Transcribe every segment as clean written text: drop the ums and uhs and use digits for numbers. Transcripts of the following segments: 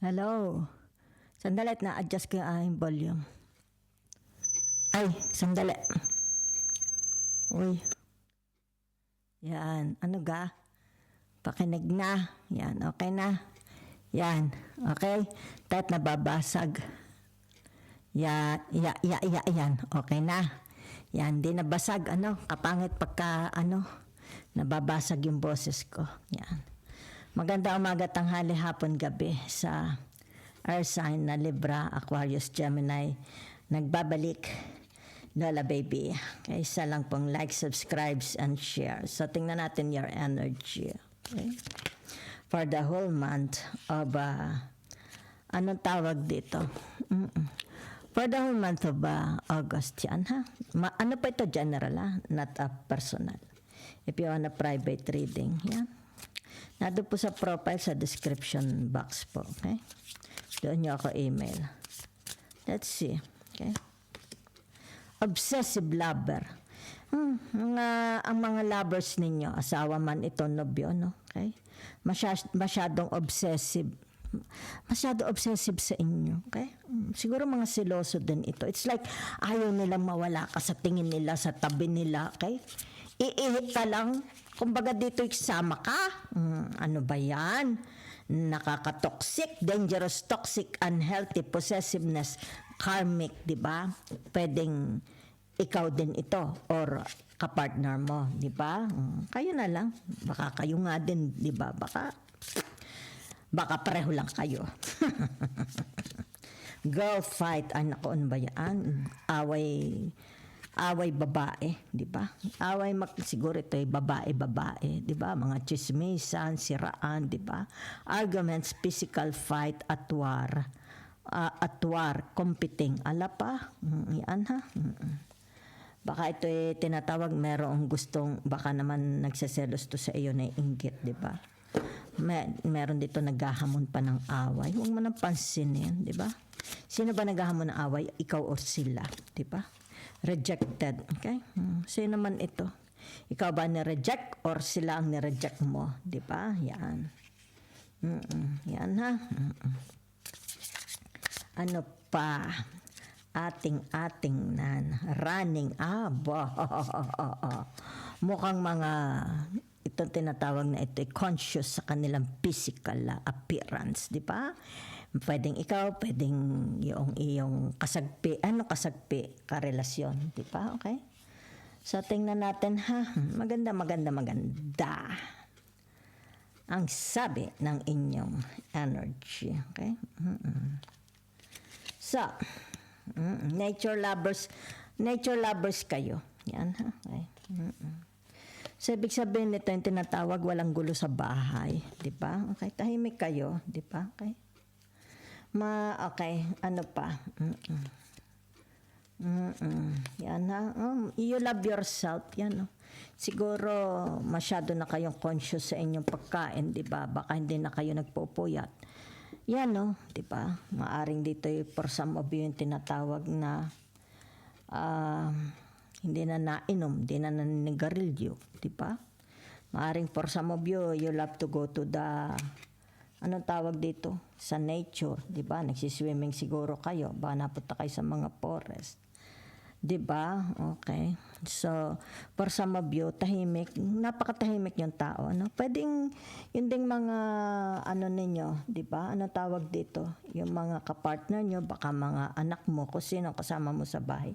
Hello. Sandali at na-adjust ko yung aking volume. Ay, sandali. Uy. Yan. Ano ga? Pakinig na. Yan. Okay na. Yan. Okay. Kahit nababasag. Yan. Yan. Okay na. Yan. Di nabasag. Kapangit pagka nababasag yung boses ko. Yan. Maganda umaga, tanghali, hapon, gabi sa Earth sign na Libra, Aquarius, Gemini. Nagbabalik, Lola Baby. Okay, isa lang pong like, subscribes, and share. So, tingnan natin your energy. Okay? For the whole month of, anong tawag dito? For the whole month of August yan, ha? Ano pa ito, general, ha? Not personal. If you want a private reading, yan. Nandun po sa profile, sa description box po, okay? Doon nyo ako email. Let's see, okay? Obsessive lover. Ang mga lovers ninyo, asawa man ito, nobyo, no? Okay? Masyadong obsessive. Masyado obsessive sa inyo, okay? Siguro mga seloso din ito. It's like ayaw nilang mawala ka sa tingin nila, sa tabi nila, okay? Iihit ka lang. Kumbaga dito isama ka. Ano ba yan? Nakaka-toxic, dangerous, toxic, unhealthy, possessiveness, karmic, di ba? Pwedeng ikaw din ito or kapartner mo, di ba? Kayo na lang. Baka kayo nga din, di ba? Baka pareho lang kayo. Girl fight. Ay, naku, ano ba yan? Away babae, di ba? Siguro ito ay babae, di ba? Mga chismisan, siraan, di ba? Arguments, physical fight, atwar, competing. Ala pa? Yan ha? Baka ito ay tinatawag, merong gustong, baka naman nagseselos to sa iyo na inggit, di ba? Meron dito naghahamon pa ng away. Huwag mo nang pansinin, di ba? Sino ba naghahamon ng away? Ikaw or sila, di ba? Rejected, okay? Sino naman ito? Ikaw ba ni-reject or sila ang ni-reject mo? Di ba? Yan. Yan ha? Ano pa? Ating nan. Running. Mukhang mga itong tinatawag na ito conscious sa kanilang physical appearance, di ba? Pwedeng ikaw, pwedeng yung iyong kasagpi, karelasyon, di ba? Okay? So, tingnan natin ha. Maganda. Ang sabi ng inyong energy, okay? So, nature lovers kayo. Yan ha. Okay. So, ibig sabihin nito yung tinatawag walang gulo sa bahay, di ba? Okay, tahimik kayo, di ba? Okay. Okay, ano pa? Yan ha. You love yourself, yan no. Siguro masyado na kayong conscious sa inyong pagkain, di ba? Baka hindi na kayo nagpupuyat. Yan no, di ba? Maaring dito for some of you yung tinatawag na hindi na nainom, hindi na naninigarilyo, di ba? Maaring for some of you, you love to go to the anong tawag dito? Sa nature, di ba? Nagsiswimming siguro kayo. Baka napunta kayo sa mga forest. Di ba? Okay. So, for some of you, tahimik. Napakatahimik yung tao. Ano? Pwedeng, yun ding mga, ninyo, di ba? Ano tawag dito? Yung mga kapartner nyo, baka mga anak mo, kung sino kasama mo sa bahay.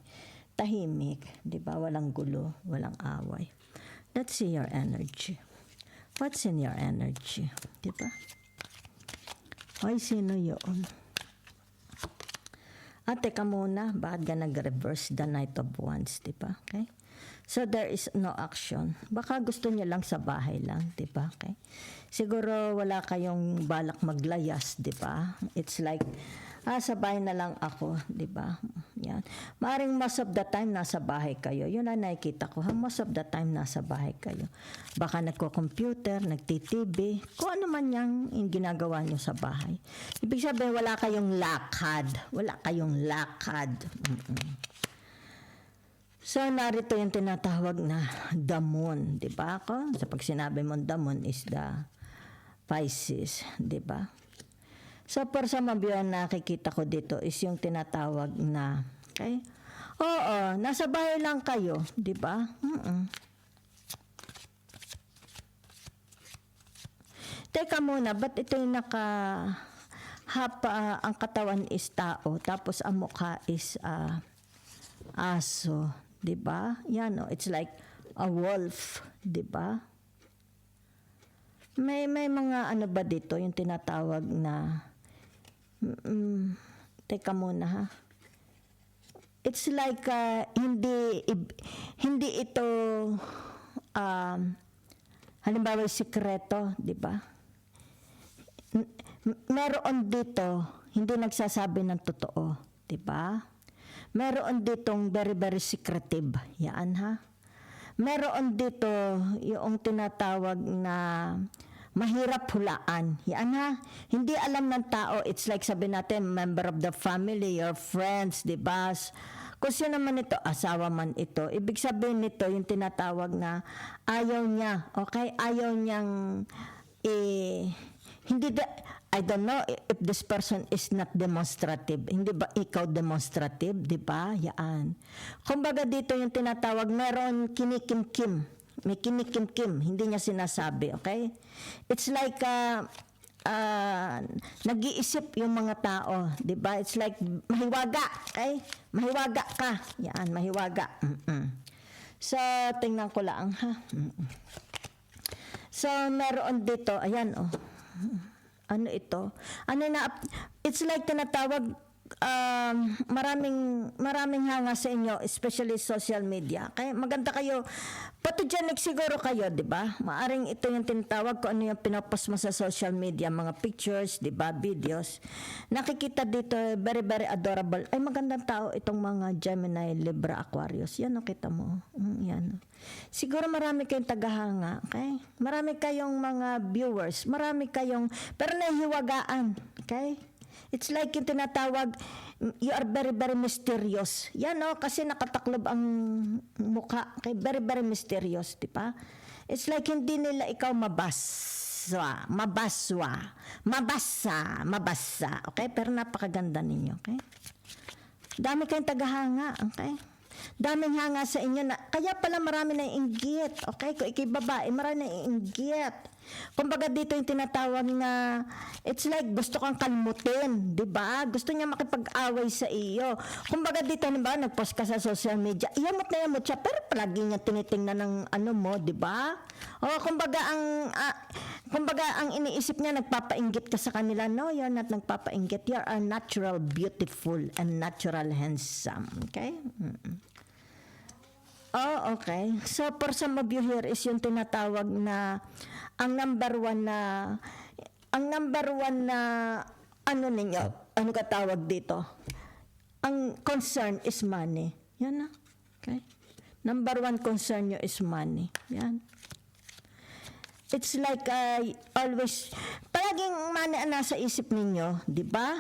Tahimik, di ba? Walang gulo, walang away. Let's see your energy. What's in your energy? Di ba? Ay, sino yun? Teka muna, bakit ka nag-reverse the Knight of Wands, di ba? Okay? So, there is no action. Baka gusto niyo lang sa bahay lang, di ba? Okay? Siguro wala kayong balak maglayas, di ba? It's like, sa bahay na lang ako, di ba? Yan. Maaring most of the time nasa bahay kayo. Yun ang nakikita ko. Most of the time nasa bahay kayo. Baka nagko-computer, nagti-TV, kung ano man yung ginagawa nyo sa bahay. Ibig sabihin, wala kayong lakad. Wala kayong lakad. So, narito yung tinatawag na the moon, di ba? Sa pag sinabi mo, the moon is the Pisces, di ba? So, for some of you, ang nakikita ko dito is yung tinatawag na, okay? Oo, nasa bahay lang kayo, di ba? Teka muna, ba't ito yung ang katawan is tao, tapos ang mukha is aso, di ba? Yan, it's like a wolf, di ba? May mga ano ba dito, yung tinatawag na, teka muna ha. It's like hindi ito halimbawa sikreto, di ba? Meron dito hindi nagsasabi ng totoo, di ba? Meron ditong very very secretive, yan ha. Meron dito yung tinatawag na mahirap hulaan. Yan ha. Hindi alam ng tao. It's like sabi natin, member of the family, your friends, di ba? Kung sino man ito, asawa man ito. Ibig sabihin nito, yung tinatawag na ayaw niya, okay? Ayaw niyang, I don't know if this person is not demonstrative. Hindi ba ikaw demonstrative, di ba? Yan. Kumbaga dito yung tinatawag, meron kinikim-kim. May kinikim-kim, hindi niya sinasabi, okay? It's like nag-iisip yung mga tao, di ba? It's like mahiwaga, okay? Mahiwaga ka. Yan, mahiwaga. So, tingnan ko lang, ha? So, meron dito, ayan, oh. Ano ito? It's like tinatawag, maraming hanga sa inyo, especially social media. Kaya maganda kayo, photogenic siguro kayo, di ba? Maaring ito yung tinatawag ko ano yung pinopost mo sa social media, mga pictures, di ba, videos. Nakikita dito, very, very adorable. Ay, magandang tao itong mga Gemini, Libra, Aquarius. Yan, nakita mo. Yan. Siguro marami kayong tagahanga, okay? Marami kayong mga viewers, marami kayong, pero nahihiwagaan, okay? It's like yung tinatawag, you are very, very mysterious. Yan o, kasi nakataklob ang mukha. Okay? Very, very mysterious, di ba? It's like hindi nila ikaw mabasa. Okay? Pero napakaganda ninyo, okay? Dami kayong tagahanga, okay? Daming hanga sa inyo na, kaya pala marami na inggit, okay? Kung ikay babae, marami na inggit. Kumbaga dito yung tinatawag na, it's like gusto kang kalmutin, di ba? Gusto niya makipag-away sa iyo. Kumbaga dito, di ba, nag-post ka sa social media, yamot na yamot siya, pero palagi niya tinitingnan ng ano mo, di ba? O, kumbaga ang iniisip niya, nagpapainggit ka sa kanila. No, you're not nagpapainggit. You are natural, beautiful, and natural handsome. Okay? Oh, okay. So, for some of you here is yung tinatawag na ang number one na ano ninyo, ano ka tawag dito? Ang concern is money. Yan na. Okay? Number one concern nyo is money. Yan. It's like always, palaging money ang nasa isip ninyo, di ba?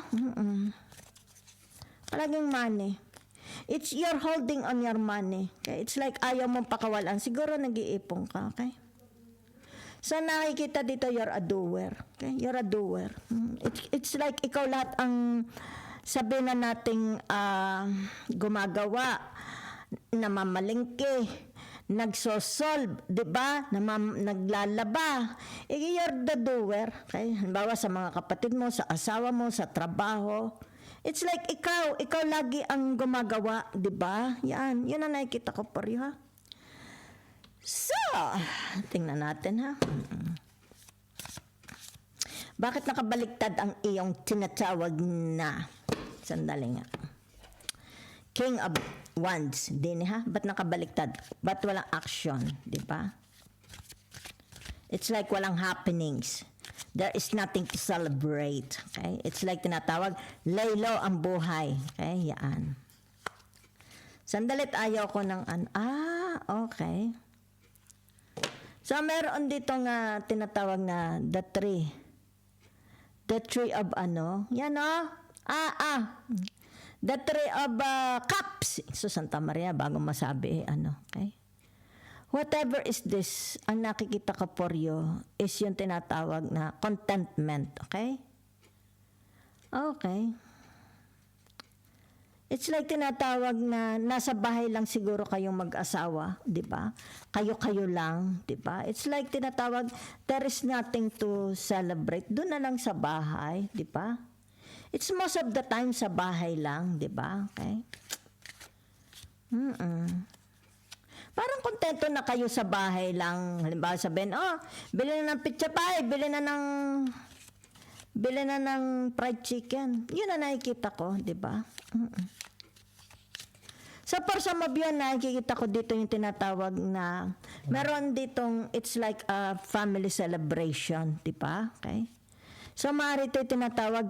Palaging money. It's you're holding on your money. Okay? It's like ayaw mong pakawalan. Siguro nag-iipon ka, okay? So nakikita dito, you're a doer. Okay? You're a doer. It's like ikaw lahat ang sabihin na nating gumagawa, namamalingke, nagsosolve, di ba? Naglalaba. You're the doer. Okay? Halimbawa sa mga kapatid mo, sa asawa mo, sa trabaho. It's like ikaw lagi ang gumagawa, di ba? Yan, yun ang nakikita ko por you, ha? So, tingnan natin, ha? Bakit nakabaliktad ang iyong tinatawag na? Sandali nga. King of Wands, din, ha? Ba't nakabaliktad? Ba't walang action, di ba? It's like walang happenings. There is nothing to celebrate. Okay? It's like tinatawag, lay low ang buhay. Okay? Yan. Sandalit ayaw ko ng okay. So, meron dito nga tinatawag na the tree. The tree of ano? Yan o. The tree of cups. So, Santa Maria, bago masabi, okay? Whatever is this, ang nakikita ko for you is yung tinatawag na contentment, okay? Okay. It's like tinatawag na nasa bahay lang siguro kayong mag-asawa, di ba? Kayo-kayo lang, di ba? It's like tinatawag, there is nothing to celebrate. Doon na lang sa bahay, di ba? It's most of the time sa bahay lang, di ba? Okay? Parang kontento na kayo sa bahay lang. Halimbawa sabihin, bili na ng pizza pie, bili na ng fried chicken. Yun na nakikita ko, di ba? So, for some of you, nakikita ko dito yung tinatawag na, meron ditong, it's like a family celebration, di ba? Okay? So, maaari ito yung tinatawag,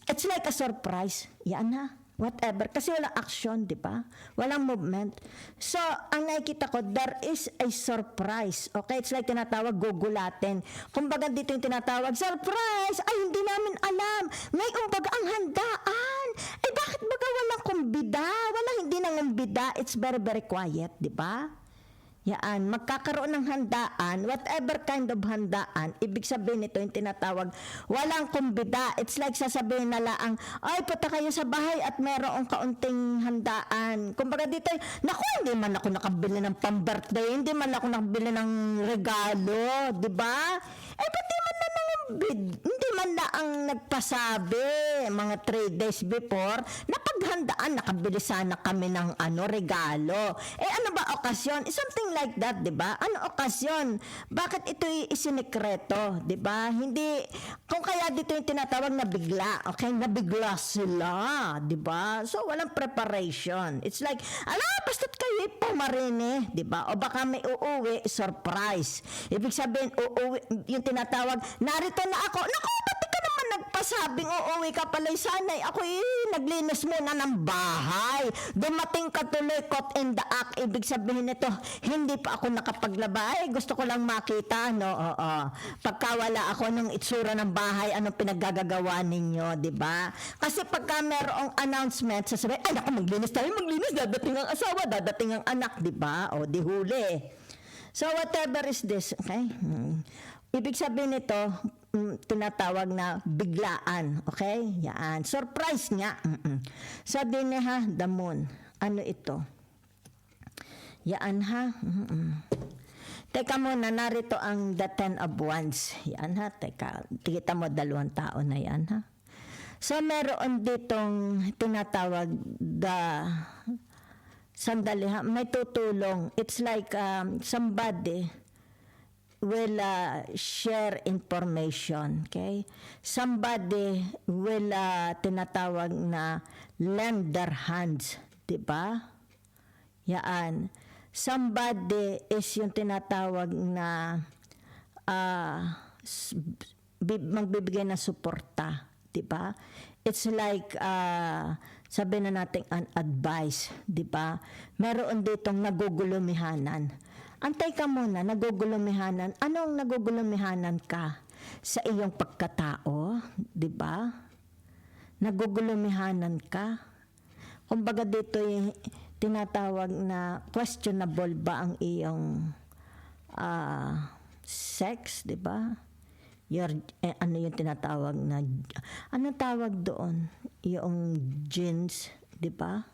it's like a surprise. Yan na. Whatever. Kasi walang action, di ba? Walang movement. So, ang nakikita ko, there is a surprise. Okay? It's like tinatawag, gugulatin. Kumbaga dito yung tinatawag, surprise! Ay, hindi namin alam. Ngayon baga ang handaan. Eh, bakit baga walang kumbida? Walang hindi nang kumbida. It's very, very quiet, di ba? Yan, magkakaroon ng handaan, whatever kind of handaan, ibig sabihin nito yung tinatawag, walang kumbida. It's like sasabihin na lang, ay, punta kayo sa bahay at mayroong kaunting handaan. Kumbaga dito, naku, hindi man ako nakabili ng pang-birthday, hindi man ako nakabili ng regalo, di ba? Eh, pati man na hindi man na ang nagpasabi mga 3 days before na paghandaan nakabili sana kami ng regalo. Eh ano ba okasyon? Something like that, 'di ba? Ano okasyon? Bakit ito isinikreto, 'di ba? Hindi kung kaya dito yung tinatawag na bigla, okay? Nabigla sila, 'di ba? So walang preparation. It's like, basta't kayo pumarini, 'di ba? O baka may uuwi, surprise. Ibig sabihin uuwi, yung tinatawag, narito na ako. Naku, ba't ka naman nagpasabing uuwi ka pala? Sana'y ako naglinis muna ng bahay. Dumating ka tuloy, caught in the act. Ibig sabihin nito, hindi pa ako nakapaglaba. Ay, gusto ko lang makita, no? Oo. Pagka wala ako ng itsura ng bahay, anong pinaggagawa ninyo, di ba? Kasi pagka merong announcement, sasabihin, ay, naku, maglinis, dadating ang asawa, dadating ang anak, di ba? O, di huli. So, whatever is this, okay? Ibig sabihin nito, tinatawag na biglaan. Okay? Yan. Surprise nga. So, din ha, the moon. Ano ito? Yan ha. Teka muna, narito ang the 10 of wands. Yan ha. Teka, kita mo 2 tao na yan ha. So, meron ditong tinatawag sandali ha, may tutulong. It's like somebody will share information, okay? Somebody will tinatawag na lend their hands, di ba? Yaan. Somebody is yung tinatawag na magbibigay ng suporta, di ba? It's like sabi na natin an advice, di ba? Meron ditong nagugulumihanan. Antay ka muna, nagugulumihanan. Anong nagugulumihanan ka? Sa iyong pagkatao, di ba? Nagugulumihanan ka. Kumbaga dito yung tinatawag na questionable ba ang iyong sex, di ba? Ano yung tinatawag na, ano tawag doon? Yung genes, di ba?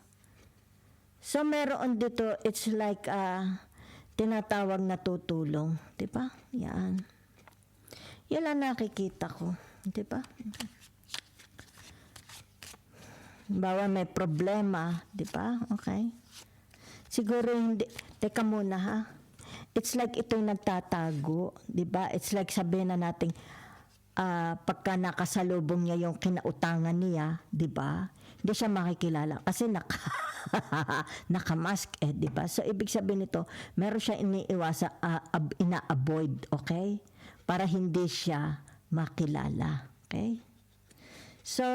So meron dito, it's like tinatawag na tutulong, 'di ba? Yan. Yan ang nakikita ko, 'di ba? Bawa may problema, 'di ba? Okay. Siguro hindi, teka muna ha. It's like ito'y nagtatago, 'di ba? It's like sabihin na nating pagka nakasalubong niya yung kinautangan niya, 'di ba? Hindi siya makikilala kasi naka-mask di ba? So ibig sabihin nito, meron siya iniiwasa, ina-avoid, okay? Para hindi siya makilala, okay? So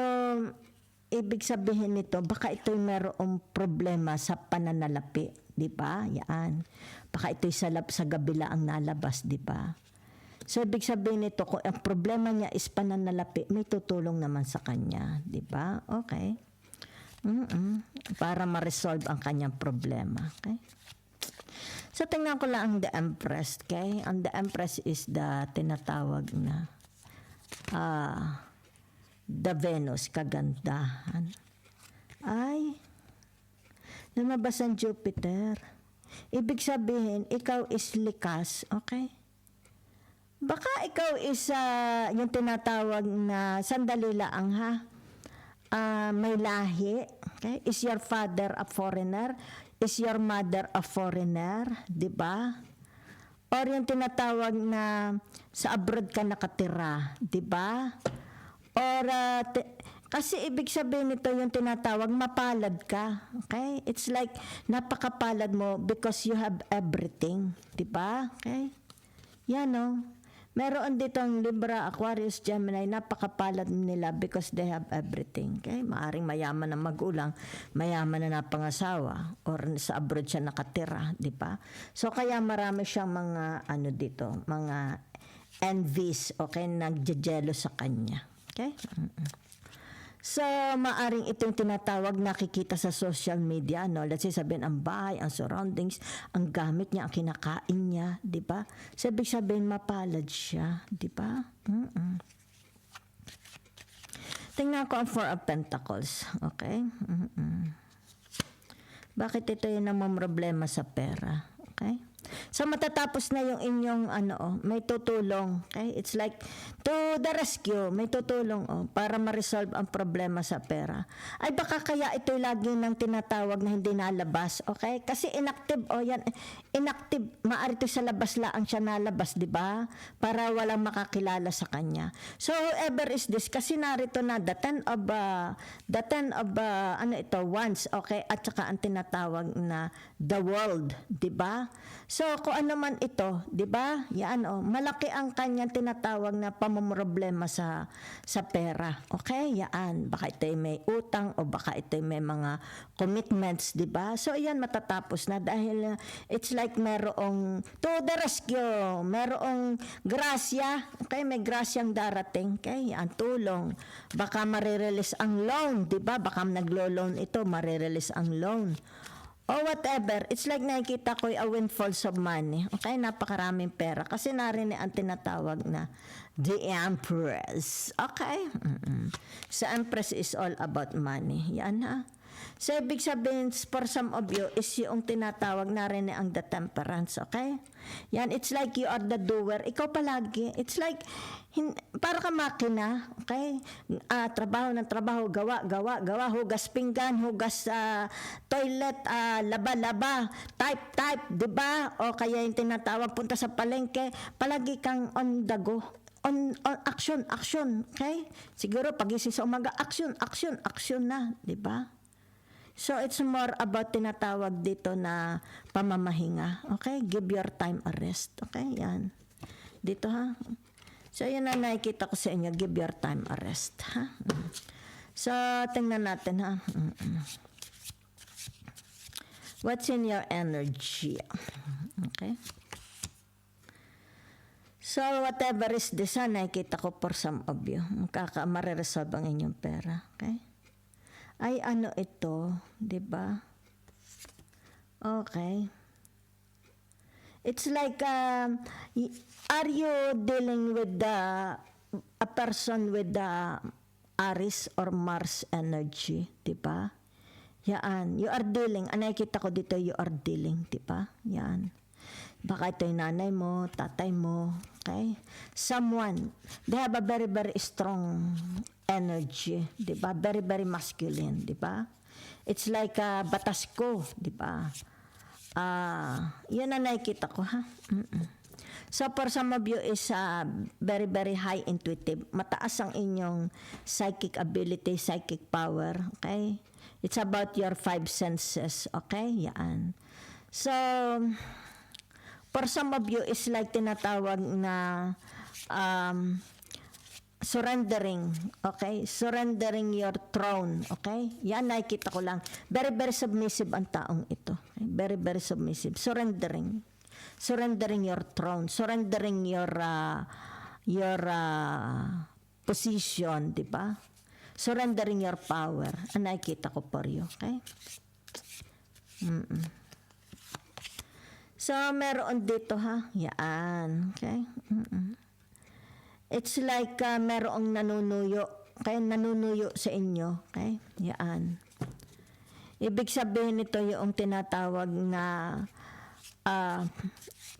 ibig sabihin nito, baka ito'y merong problema sa pananalapi, di ba? Yan. Baka ito'y sa gabila ang nalabas, di ba? So ibig sabihin nito, kung ang problema niya is pananalapi, may tutulong naman sa kanya, di ba? Okay. Para ma-resolve ang kanyang problema. Okay? So, tingnan ko lang ang the Empress. Okay? Ang the Empress is the tinatawag na the Venus, kagandahan. Ay, lumabas ang Jupiter. Ibig sabihin, ikaw is likas, okay? Baka ikaw is yung tinatawag na sandali lang ha. May lahi, okay? Is your father a foreigner? Is your mother a foreigner? 'Di ba? Or yung tinatawag na sa abroad ka nakatira, 'di ba? Or kasi ibig sabihin nito yung tinatawag mapalad ka. Okay? It's like napakapalad mo because you have everything, 'di ba? Okay? Yan no. Meron ditong Libra, Aquarius, Gemini, napakapalad nila because they have everything. Okay? Maaring mayaman na magulang, mayaman na napangasawa, or sa abroad siya nakatira, di ba? So kaya marami siyang mga dito, mga envies, okay, nagje-jealo sa kanya. Okay? So, maaring itong tinatawag nakikita sa social media, no? Let's say sabihin ang bahay, ang surroundings, ang gamit niya, ang kinakain niya, di ba? Sabihin mapalad siya, di ba? Tingnan ko ang Four of Pentacles, okay? Bakit ito yung namamroblema sa pera, okay? So matatapos na yung inyong may tutulong, okay? It's like to the rescue, may tutulong para ma-resolve ang problema sa pera. Ay baka kaya ito lagi nang tinatawag na hindi nalabas, okay? Kasi inactive yan, inactive, maaari ito sa labas lang siya nalabas, di ba? Para walang makakilala sa kanya. So whoever is this, kasi narito na the ten of wands, okay? At saka ang tinatawag na the world, di ba? So, kung ano man ito, di ba? Yan, malaki ang kanyang tinatawag na pamumroblema sa pera. Okay? Yan. Baka ito may utang o baka ito may mga commitments, di ba? So, yan matatapos na dahil it's like merong to the rescue, merong grasya. Okay? May grasyang darating. Okay? Yan, tulong. Baka marirelease ang loan, di ba? Baka naglo-loan ito, marirelease ang loan. O whatever, it's like nakikita ko a windfalls of money. Okay, napakaraming pera. Kasi narinig ang tinatawag na the Empress. Okay? So, Empress is all about money. Yan ha. So, ibig sabihin, for some of you, is yung tinatawag narinig ang the Temperance. Okay? Yan, it's like you are the doer. Ikaw palagi. It's like, para ka makina. Okay? Trabaho ng trabaho, gawa, hugas pinggan, hugas toilet, laba, type, di ba? O kaya yung tinatawag, punta sa palengke, palagi kang on the go. On action, okay? Siguro pagising sa umaga, action na, di ba? So it's more about tinatawag dito na pamamahinga, okay? Give your time a rest, okay? Yan. Dito ha. So yun na nakikita ko sa inyo, give your time a rest, ha? So tingnan natin ha. What's in your energy? Okay? So, whatever is this, nakikita ko for some of you. Mareresolve ang inyong pera. Okay? Ay, ano ito? Diba? Okay. It's like, are you dealing with a person with the Aries or Mars energy? Diba? Yan. You are dealing. Nakikita ko dito, you are dealing. Diba? Yan. Baka ito yung nanay mo, tatay mo, okay? Someone, they have a very, very strong energy, di ba? Very, very masculine, di ba? It's like batas ko, di ba? Yun ang nakikita ko, ha? So, for some of you is very, very high intuitive. Mataas ang inyong psychic ability, psychic power, okay? It's about your 5 senses, okay? Yan. So, for some of you is like tinatawag na surrendering, okay? Surrendering your throne, okay? Yan, nakikita ko lang. Very, very submissive ang taong ito. Okay? Very, very submissive. Surrendering. Surrendering your throne. Surrendering your position, di ba? Surrendering your power. Ang nakikita ko for you, okay? So, meron dito ha. Yan. Okay? It's like merong nanunuyo. kaya nanunuyo sa inyo. Okay? Yan. Ibig sabihin nito yung tinatawag na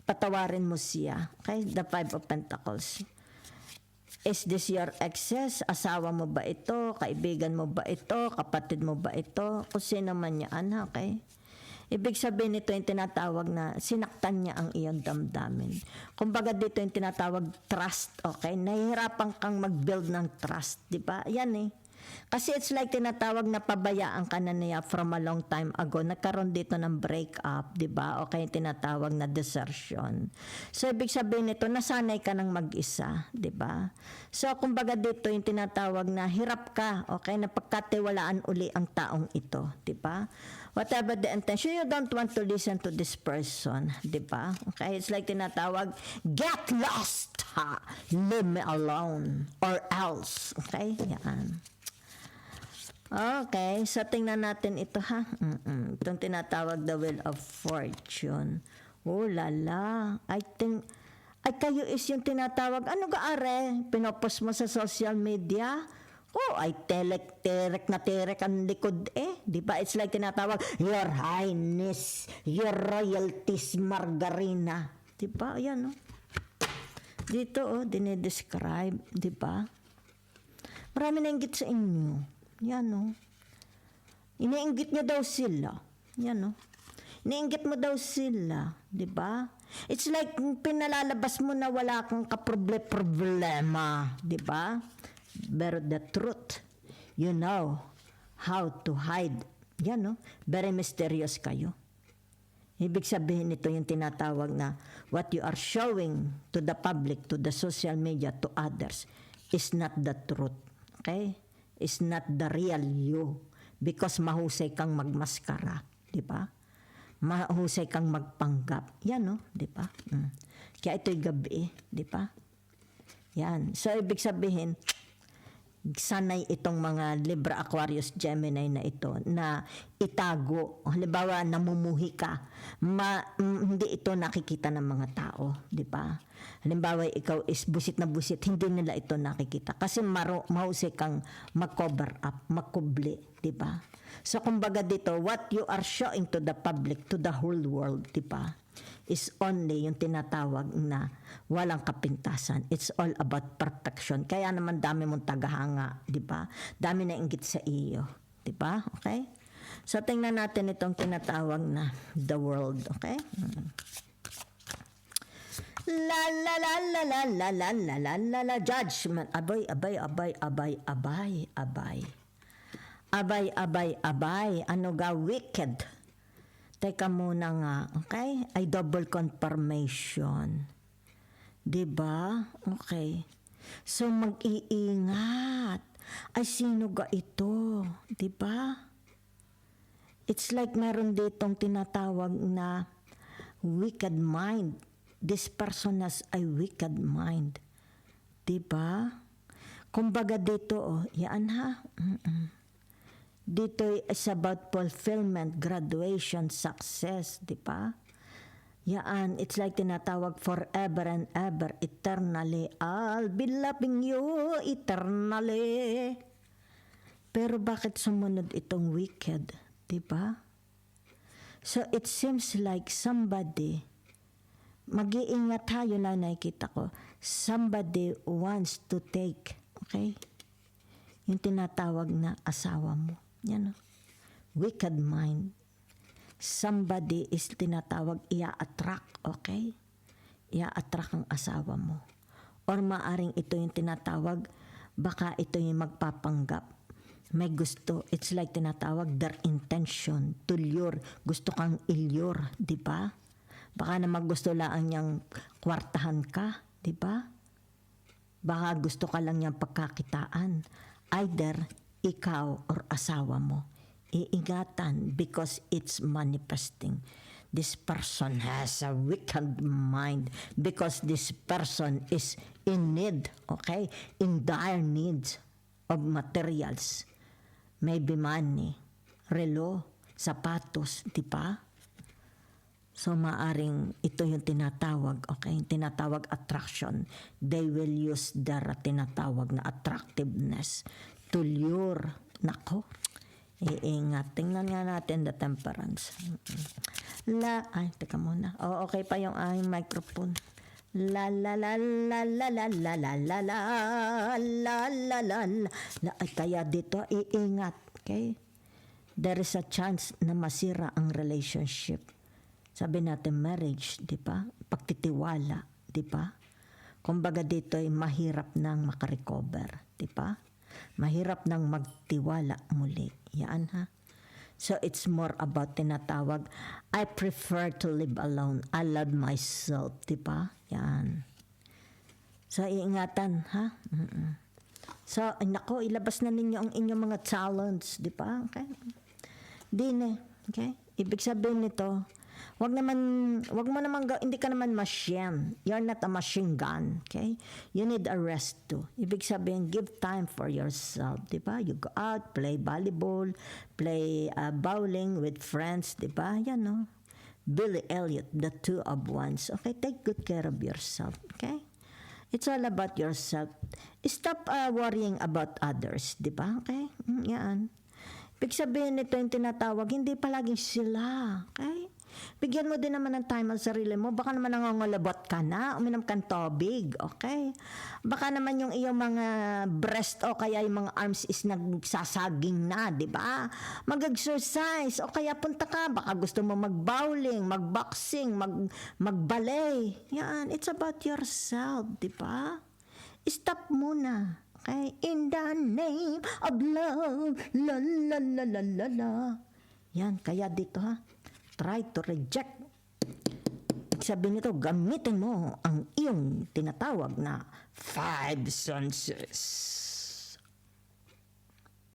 patawarin mo siya. Okay? The Five of Pentacles. Is this your exes? Asawa mo ba ito? Kaibigan mo ba ito? Kapatid mo ba ito? Kung sino man yan, okay? Ibig sabihin nito yung tinatawag na sinaktan niya ang iyong damdamin. Kumbaga dito yung tinatawag trust, okay? Nahihirapan kang mag-build ng trust, di ba? Yan eh. Kasi it's like tinatawag na pabayaan ka na niya from a long time ago. Nagkaroon dito ng breakup, di ba? O kaya tinatawag na desertion. So, ibig sabihin nito, nasanay ka ng mag-isa, di ba? So, kumbaga dito yung tinatawag na hirap ka, okay? Na pagkatiwalaan uli ang taong ito, di ba? Whatever the intention, you don't want to listen to this person, di ba? Okay? It's like tinatawag, get lost, ha? Leave me alone, or else. Okay? Yan. Okay, so tingnan natin ito ha. Itong tinatawag the Wheel of Fortune. Oh lala, I think, ay kayo is yung tinatawag, ano ga are? Pinopost mo sa social media? Oh, ay terek ang likod eh. Di ba? It's like tinatawag, Your Highness, Your Royalties Margarina. Di ba? Ayan oh. Dito oh, dinidescribe. Di ba? Marami na inggit sa inyo. Yan o. Iniinggit niya daw sila. Yan o. Iniinggit mo daw sila. Diba? It's like pinalalabas mo na wala kang kaproblema. Diba? But the truth, you know how to hide. Yan o. Very mysterious kayo. Ibig sabihin nito yung tinatawag na what you are showing to the public, to the social media, to others is not the truth. Okay? Is not the real you because mahusay kang magmaskara, di ba? Mahusay kang magpanggap. Yan no, di ba? Kaya ito'y gabi, di ba? Yan. So ibig sabihin, sanay itong mga Libra, Aquarius, Gemini na ito na itago. Halimbawa, namumuhi ka. Hindi ito nakikita ng mga tao, di ba? Halimbawa, ikaw is busit na busit, hindi nila ito nakikita. Kasi mahusay kang mag-cover up, magkubli, di ba? So, kumbaga dito, what you are showing to the public, to the whole world, di ba? Is only yung tinatawag na walang kapintasan. It's all about perfection. Kaya naman dami mong tagahanga, di ba? Dami na inggit sa iyo, di ba? Okay? So tingnan natin itong tinatawag na the world, okay? La la la la la la la la la la la judgment. Abay. Ano ga wicked? Teka muna nga, okay? Ay double confirmation. Diba? Okay. So, mag-iingat. Ay, sino ga ito? Diba? It's like meron ditong tinatawag na wicked mind. This person has a wicked mind. Diba? Kumbaga dito, oh, yan ha? Dito is about fulfillment, graduation, success, di ba? Yan, it's like tinatawag forever and ever, eternally. I'll be loving you eternally. Pero bakit sumunod itong wicked, di ba? So it seems like somebody, mag-iingat tayo na nakikita ko, somebody wants to take, okay? Yung tinatawag na asawa mo. Yan o. Wicked mind. Somebody is tinatawag, ia-attract, okay? Ia-attract ang asawa mo. Or maaring ito yung tinatawag, baka ito yung magpapanggap. May gusto, it's like tinatawag, their intention, to lure. Gusto kang ilyure, di ba? Baka naman gusto lang niyang kwartahan ka, di ba? Baka gusto ka lang niyang pagkakitaan. Either ikaw or asawa mo, iingatan because it's manifesting. This person has a wicked mind because this person is in need, okay? In dire needs of materials. Maybe money, relo, sapatos, di ba? So, maaring ito yung tinatawag, okay? Yung tinatawag attraction. They will use their tinatawag na attractiveness to lure. Nako, iingat. Tingnan nga natin the temperance. Ay, teka muna. Okay pa yung aking microphone. La la la la la la la la la la la la la la. Ay, kaya dito, iingat, okay? There is a chance na masira ang relationship. Sabi natin marriage, di ba? Pagtitiwala, di ba? Kumbaga dito ay mahirap nang makarecover, di ba? Mahirap nang magtiwala muli. Yan ha. So it's more about tinatawag, I prefer to live alone. I love myself, di ba? Yan. So iingatan ha. So nako, ilabas na ninyo ang inyong mga talents, di ba? Okay. Okay? Ibig sabihin nito, wag mo naman, hindi ka naman machine. You're not a machine gun, okay? You need a rest too. Ibig sabihin, give time for yourself, di ba? You go out, play volleyball, play bowling with friends, di ba? Yan, no? Billy Elliot, the two of ones. Okay, take good care of yourself, okay? It's all about yourself. Stop worrying about others, di ba? Okay? Yan. Ibig sabihin nito yung tinatawag, hindi palaging sila, okay? Bigyan mo din naman ng time ang sarili mo. Baka naman nangangolabot ka na, uminom kang tubig, okay? Baka naman yung iyong mga breast o kaya yung mga arms is nagsasaging na, di ba? Mag-exercise o kaya punta ka. Baka gusto mo mag-bowling, mag-boxing, mag-ballet. Yan, it's about yourself, di ba? Stop muna. Okay? In the name of love, la la la la la la. Yan, kaya dito ha. Try to reject. Sabi nito, gamitin mo ang iyong tinatawag na 5 senses.